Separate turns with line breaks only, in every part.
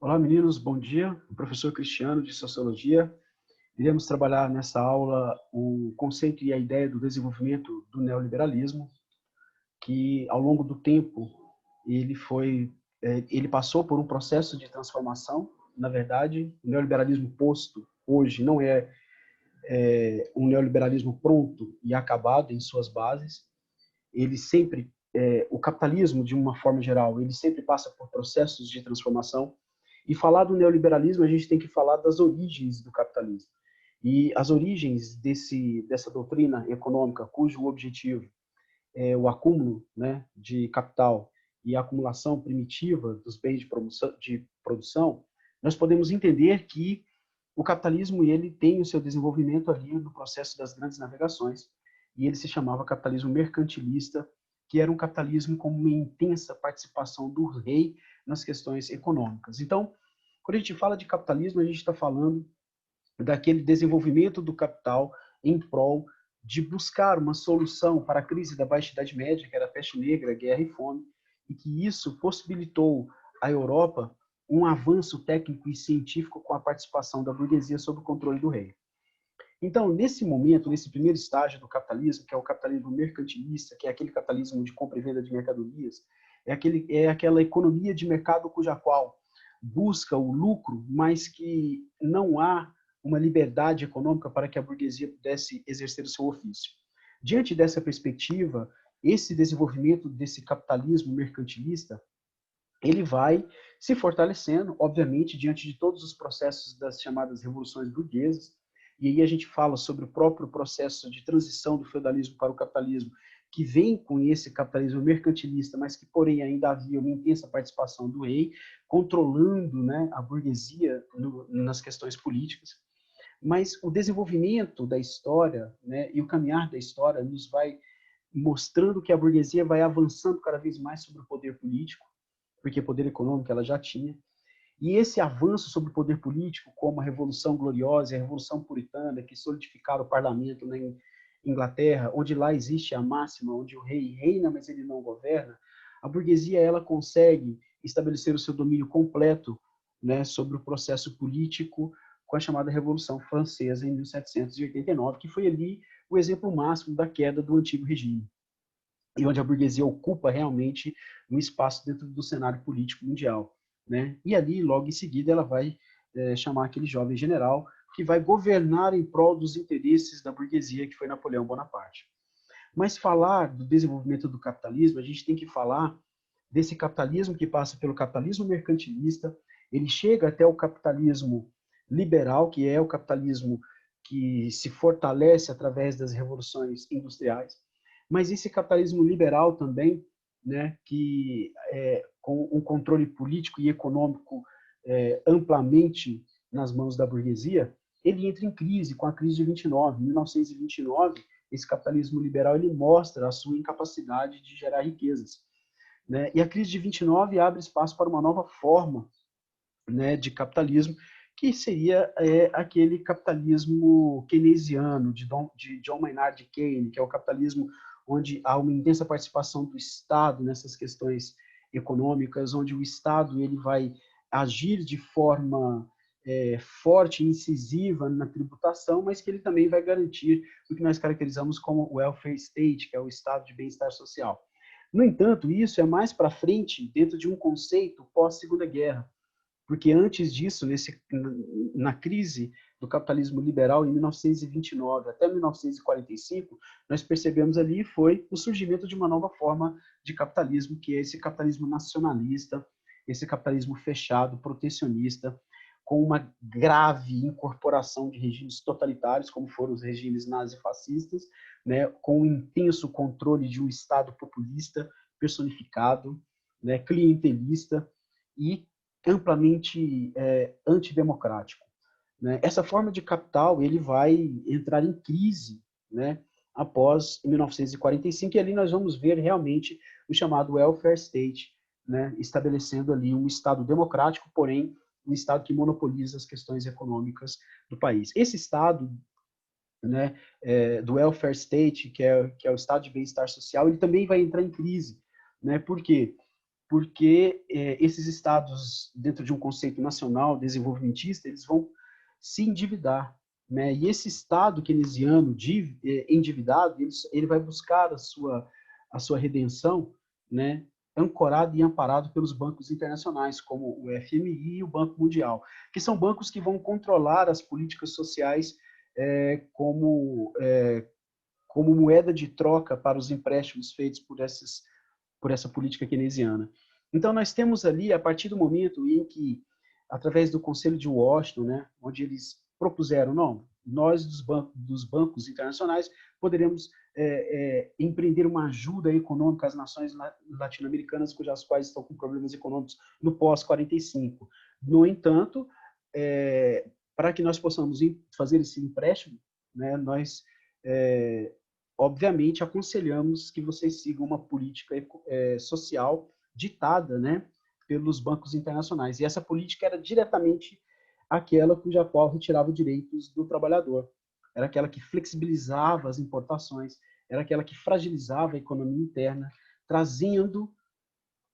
Olá, meninos, bom dia. Professor Cristiano, de Sociologia. Iremos trabalhar nessa aula o conceito e a ideia do desenvolvimento do neoliberalismo, que ao longo do tempo ele passou por um processo de transformação. Na verdade, o neoliberalismo posto hoje não é um neoliberalismo pronto e acabado em suas bases. Ele sempre, o capitalismo, de uma forma geral, ele sempre passa por processos de transformação. E falar do neoliberalismo, a gente tem que falar das origens do capitalismo. E as origens dessa doutrina econômica, cujo objetivo é o acúmulo, né, de capital e a acumulação primitiva dos bens de produção, nós podemos entender que o capitalismo ele tem o seu desenvolvimento ali no processo das grandes navegações, e ele se chamava capitalismo mercantilista, que era um capitalismo com uma intensa participação do rei nas questões econômicas. Então, quando a gente fala de capitalismo, a gente está falando daquele desenvolvimento do capital em prol de buscar uma solução para a crise da Baixa Idade Média, que era a peste negra, guerra e fome, e que isso possibilitou à Europa um avanço técnico e científico com a participação da burguesia sob o controle do rei. Então, nesse momento, nesse primeiro estágio do capitalismo, que é o capitalismo mercantilista, que é aquele capitalismo de compra e venda de mercadorias, é aquela economia de mercado cuja qual busca o lucro, mas que não há uma liberdade econômica para que a burguesia pudesse exercer o seu ofício. Diante dessa perspectiva, esse desenvolvimento desse capitalismo mercantilista, ele vai se fortalecendo, obviamente, diante de todos os processos das chamadas revoluções burguesas. E aí a gente fala sobre o próprio processo de transição do feudalismo para o capitalismo, que vem com esse capitalismo mercantilista, mas que, porém, ainda havia uma intensa participação do rei, controlando, né, a burguesia nas questões políticas. Mas o desenvolvimento da história, né, e o caminhar da história nos vai mostrando que a burguesia vai avançando cada vez mais sobre o poder político, porque poder econômico ela já tinha. E esse avanço sobre o poder político, como a Revolução Gloriosa e a Revolução Puritana, que solidificaram o parlamento na Inglaterra, onde lá existe a máxima, onde o rei reina, mas ele não governa, a burguesia ela consegue estabelecer o seu domínio completo, né, sobre o processo político com a chamada Revolução Francesa em 1789, que foi ali o exemplo máximo da queda do antigo regime, e onde a burguesia ocupa realmente um espaço dentro do cenário político mundial, né? E ali, logo em seguida, ela vai chamar aquele jovem general que vai governar em prol dos interesses da burguesia, que foi Napoleão Bonaparte. Mas falar do desenvolvimento do capitalismo, a gente tem que falar desse capitalismo que passa pelo capitalismo mercantilista, ele chega até o capitalismo liberal, que é o capitalismo que se fortalece através das revoluções industriais, mas esse capitalismo liberal também, né, que com um controle político e econômico amplamente nas mãos da burguesia, ele entra em crise com a crise de 29. Em 1929, esse capitalismo liberal ele mostra a sua incapacidade de gerar riquezas, né? E a crise de 29 abre espaço para uma nova forma, né, de capitalismo, que seria aquele capitalismo keynesiano, de John Maynard Keynes, que é o capitalismo onde há uma intensa participação do Estado nessas questões econômicas, onde o Estado ele vai agir de forma forte e incisiva na tributação, mas que ele também vai garantir o que nós caracterizamos como o welfare state, que é o estado de bem-estar social. No entanto, isso é mais para frente dentro de um conceito pós-Segunda Guerra, porque antes disso, na crise do capitalismo liberal, em 1929 até 1945, nós percebemos ali foi o surgimento de uma nova forma de capitalismo, que é esse capitalismo nacionalista, esse capitalismo fechado, protecionista, com uma grave incorporação de regimes totalitários, como foram os regimes nazifascistas, né, com um intenso controle de um Estado populista, personificado, né, clientelista e amplamente antidemocrático, né? Essa forma de capital ele vai entrar em crise, né, após 1945, e ali nós vamos ver realmente o chamado welfare state, né, estabelecendo ali um Estado democrático, porém um Estado que monopoliza as questões econômicas do país. Esse Estado, né, do welfare state, que é o Estado de bem-estar social, ele também vai entrar em crise, né? Por quê? porque esses estados, dentro de um conceito nacional desenvolvimentista, eles vão se endividar, né? E esse estado keynesiano endividado, ele vai buscar a sua redenção, né? Ancorado e amparado pelos bancos internacionais, como o FMI e o Banco Mundial, que são bancos que vão controlar as políticas sociais como moeda de troca para os empréstimos feitos por essa política keynesiana. Então, nós temos ali, a partir do momento em que, através do Conselho de Washington, né, onde eles propuseram, não, nós dos bancos internacionais poderemos empreender uma ajuda econômica às nações latino-americanas, cujas quais estão com problemas econômicos no pós-45. No entanto, para que nós possamos fazer esse empréstimo, né, nós obviamente aconselhamos que vocês sigam uma política social ditada, né, pelos bancos internacionais. E essa política era diretamente aquela cuja qual retirava direitos do trabalhador. Era aquela que flexibilizava as importações, era aquela que fragilizava a economia interna, trazendo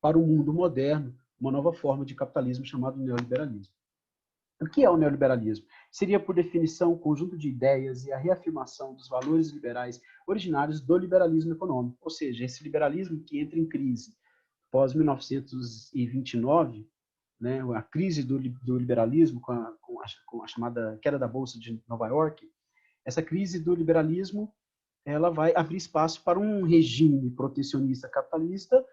para o mundo moderno uma nova forma de capitalismo chamado neoliberalismo. O que é o neoliberalismo? Seria, por definição, um conjunto de ideias e a reafirmação dos valores liberais originários do liberalismo econômico, ou seja, esse liberalismo que entra em crise pós-1929, né, a crise do liberalismo com a chamada queda da Bolsa de Nova York, essa crise do liberalismo ela vai abrir espaço para um regime protecionista capitalista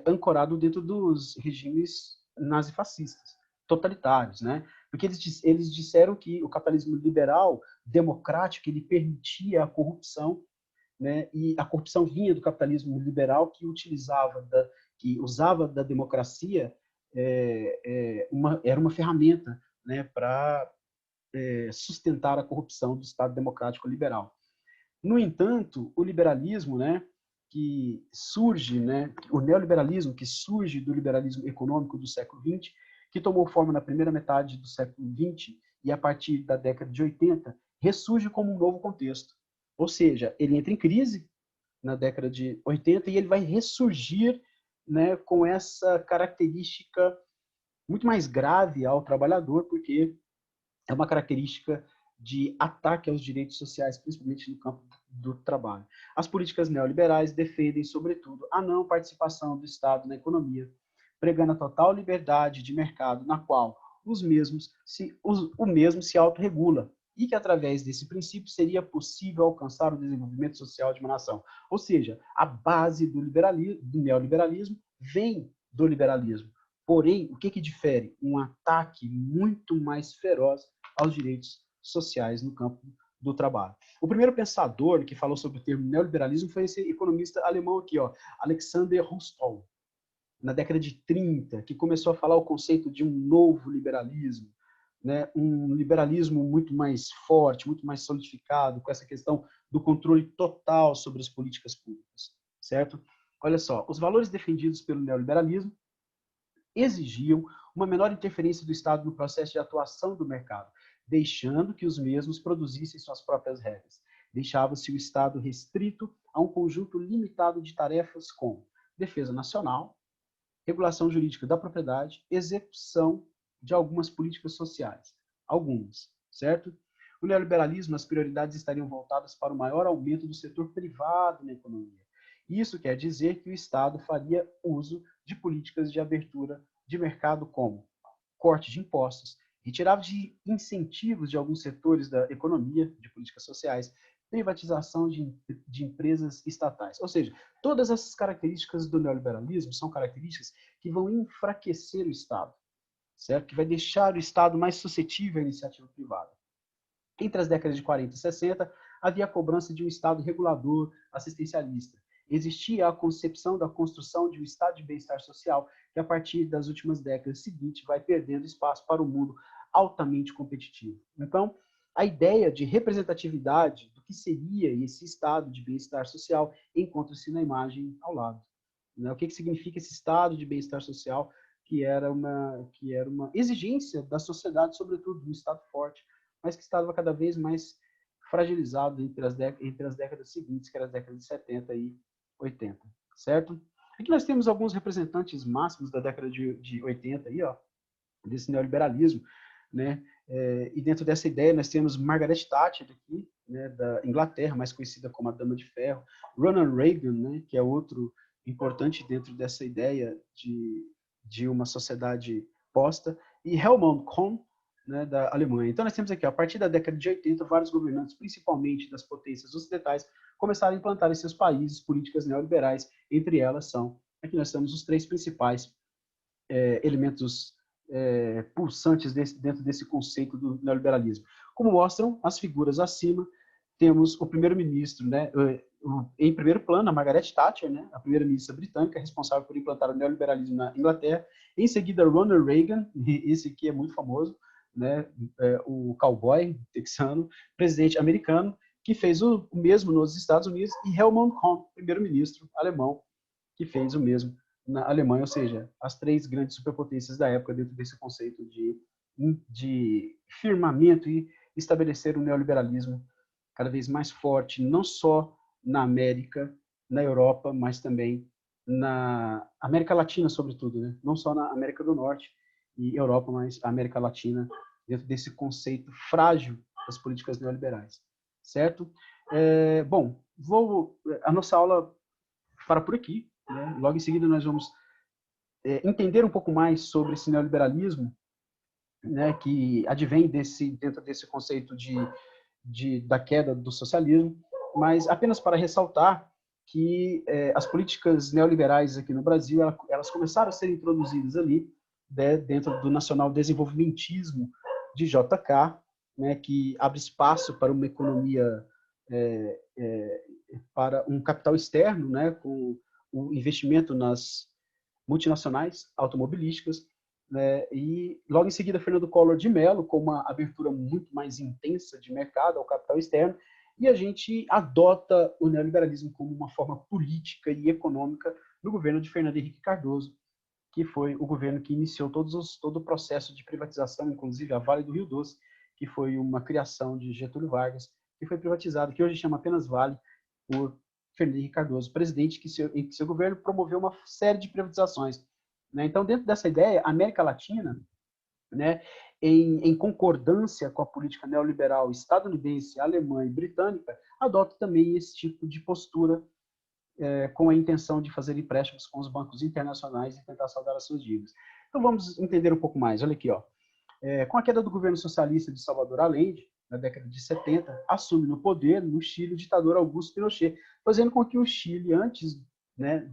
ancorado dentro dos regimes nazifascistas, totalitários, né? Porque eles disseram que o capitalismo liberal, democrático, ele permitia a corrupção, né? E a corrupção vinha do capitalismo liberal que usava da democracia era uma ferramenta, né, para sustentar a corrupção do Estado democrático liberal. No entanto, o liberalismo, né, que surge, né, o neoliberalismo que surge do liberalismo econômico do século XX, que tomou forma na primeira metade do século XX e a partir da década de 80, ressurge como um novo contexto. Ou seja, ele entra em crise na década de 80 e ele vai ressurgir, né, com essa característica muito mais grave ao trabalhador, porque é uma característica de ataque aos direitos sociais, principalmente no campo do trabalho. As políticas neoliberais defendem, sobretudo, a não participação do Estado na economia, pregando a total liberdade de mercado, na qual o mesmo se autorregula, e que, através desse princípio, seria possível alcançar o desenvolvimento social de uma nação. Ou seja, a base do neoliberalismo vem do liberalismo. Porém, o que difere? Um ataque muito mais feroz aos direitos sociais no campo do trabalho. O primeiro pensador que falou sobre o termo neoliberalismo foi esse economista alemão aqui, ó, Alexander Husserl, na década de 30, que começou a falar o conceito de um novo liberalismo, né? Um liberalismo muito mais forte, muito mais solidificado, com essa questão do controle total sobre as políticas públicas, certo? Olha só, os valores defendidos pelo neoliberalismo exigiam uma menor interferência do Estado no processo de atuação do mercado, deixando que os mesmos produzissem suas próprias regras. Deixava-se o Estado restrito a um conjunto limitado de tarefas como defesa nacional, regulação jurídica da propriedade, execução de algumas políticas sociais. Algumas, certo? O neoliberalismo, as prioridades estariam voltadas para o maior aumento do setor privado na economia. Isso quer dizer que o Estado faria uso de políticas de abertura de mercado como corte de impostos, retirada de incentivos de alguns setores da economia, de políticas sociais, privatização de empresas estatais. Ou seja, todas essas características do neoliberalismo são características que vão enfraquecer o Estado, certo? Que vai deixar o Estado mais suscetível à iniciativa privada. Entre as décadas de 40 e 60, havia a cobrança de um Estado regulador, assistencialista. Existia a concepção da construção de um estado de bem-estar social que, a partir das últimas décadas seguintes, vai perdendo espaço para o mundo altamente competitivo. Então, a ideia de representatividade do que seria esse estado de bem-estar social encontra-se na imagem ao lado. O que significa esse estado de bem-estar social, que era uma exigência da sociedade, sobretudo, de um Estado forte, mas que estava cada vez mais fragilizado entre as décadas seguintes, que eram as décadas de 70 e 80, certo? Aqui nós temos alguns representantes máximos da década de 80, aí, ó, desse neoliberalismo, né? E dentro dessa ideia nós temos Margaret Thatcher aqui, né, da Inglaterra, mais conhecida como a Dama de Ferro, Ronald Reagan, né, que é outro importante dentro dessa ideia de uma sociedade posta, e Helmut Kohl, né, da Alemanha. Então nós temos aqui, a partir da década de 80, vários governantes, principalmente das potências ocidentais, começaram a implantar em seus países políticas neoliberais. Entre elas são, aqui nós temos os três principais elementos pulsantes dentro desse conceito do neoliberalismo. Como mostram as figuras acima, temos o primeiro-ministro, né, em primeiro plano, a Margaret Thatcher, né, a primeira-ministra britânica, responsável por implantar o neoliberalismo na Inglaterra. Em seguida, Ronald Reagan, esse aqui é muito famoso, né, o cowboy texano, presidente americano, que fez o mesmo nos Estados Unidos, e Helmut Kohl, primeiro-ministro alemão, que fez o mesmo na Alemanha, ou seja, as três grandes superpotências da época dentro desse conceito de firmamento e estabelecer um neoliberalismo cada vez mais forte, não só na América, na Europa, mas também na América Latina, sobretudo, né? Não só na América do Norte e Europa, mas a América Latina, dentro desse conceito frágil das políticas neoliberais, certo? Bom, a nossa aula para por aqui, né? Logo em seguida nós vamos entender um pouco mais sobre esse neoliberalismo, né, que advém dentro desse conceito da queda do socialismo, mas apenas para ressaltar que as políticas neoliberais aqui no Brasil, elas começaram a ser introduzidas ali, né, dentro do nacional desenvolvimentismo de JK, né, que abre espaço para uma economia, para um capital externo, né, com o investimento nas multinacionais automobilísticas, né, e logo em seguida Fernando Collor de Mello, com uma abertura muito mais intensa de mercado ao capital externo, e a gente adota o neoliberalismo como uma forma política e econômica no governo de Fernando Henrique Cardoso, que foi o governo que iniciou todo o processo de privatização, inclusive a Vale do Rio Doce, que foi uma criação de Getúlio Vargas, que foi privatizado, que hoje chama apenas Vale, por Fernando Henrique Cardoso, presidente em que seu governo promoveu uma série de privatizações, né? Então, dentro dessa ideia, a América Latina, né, em concordância com a política neoliberal estadunidense, alemã e britânica, adota também esse tipo de postura com a intenção de fazer empréstimos com os bancos internacionais e tentar saldar as suas dívidas. Então, vamos entender um pouco mais. Olha aqui, ó. Com a queda do governo socialista de Salvador Allende, na década de 70, assume no poder, no Chile, o ditador Augusto Pinochet, fazendo com que o Chile, antes, né,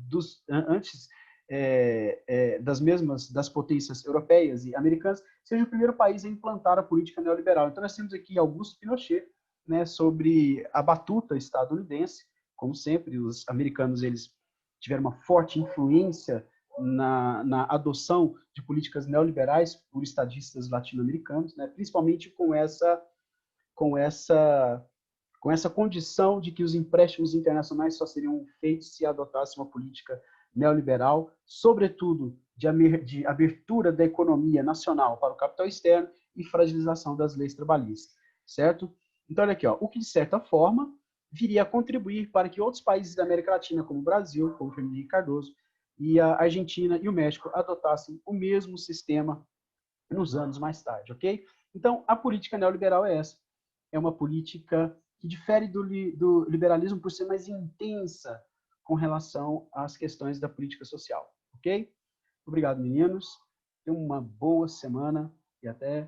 das potências europeias e americanas, seja o primeiro país a implantar a política neoliberal. Então, nós temos aqui Augusto Pinochet, né, sobre a batuta estadunidense. Como sempre, os americanos eles tiveram uma forte influência na adoção de políticas neoliberais por estadistas latino-americanos, né, principalmente com essa condição de que os empréstimos internacionais só seriam feitos se adotasse uma política neoliberal, sobretudo de abertura da economia nacional para o capital externo e fragilização das leis trabalhistas, certo? Então, olha aqui, ó, o que de certa forma viria a contribuir para que outros países da América Latina, como o Brasil, como o Fernando Henrique Cardoso, e a Argentina e o México adotassem o mesmo sistema nos anos mais tarde, ok? Então, a política neoliberal é essa. É uma política que difere do liberalismo por ser mais intensa com relação às questões da política social, ok? Obrigado, meninos. Tenham uma boa semana e até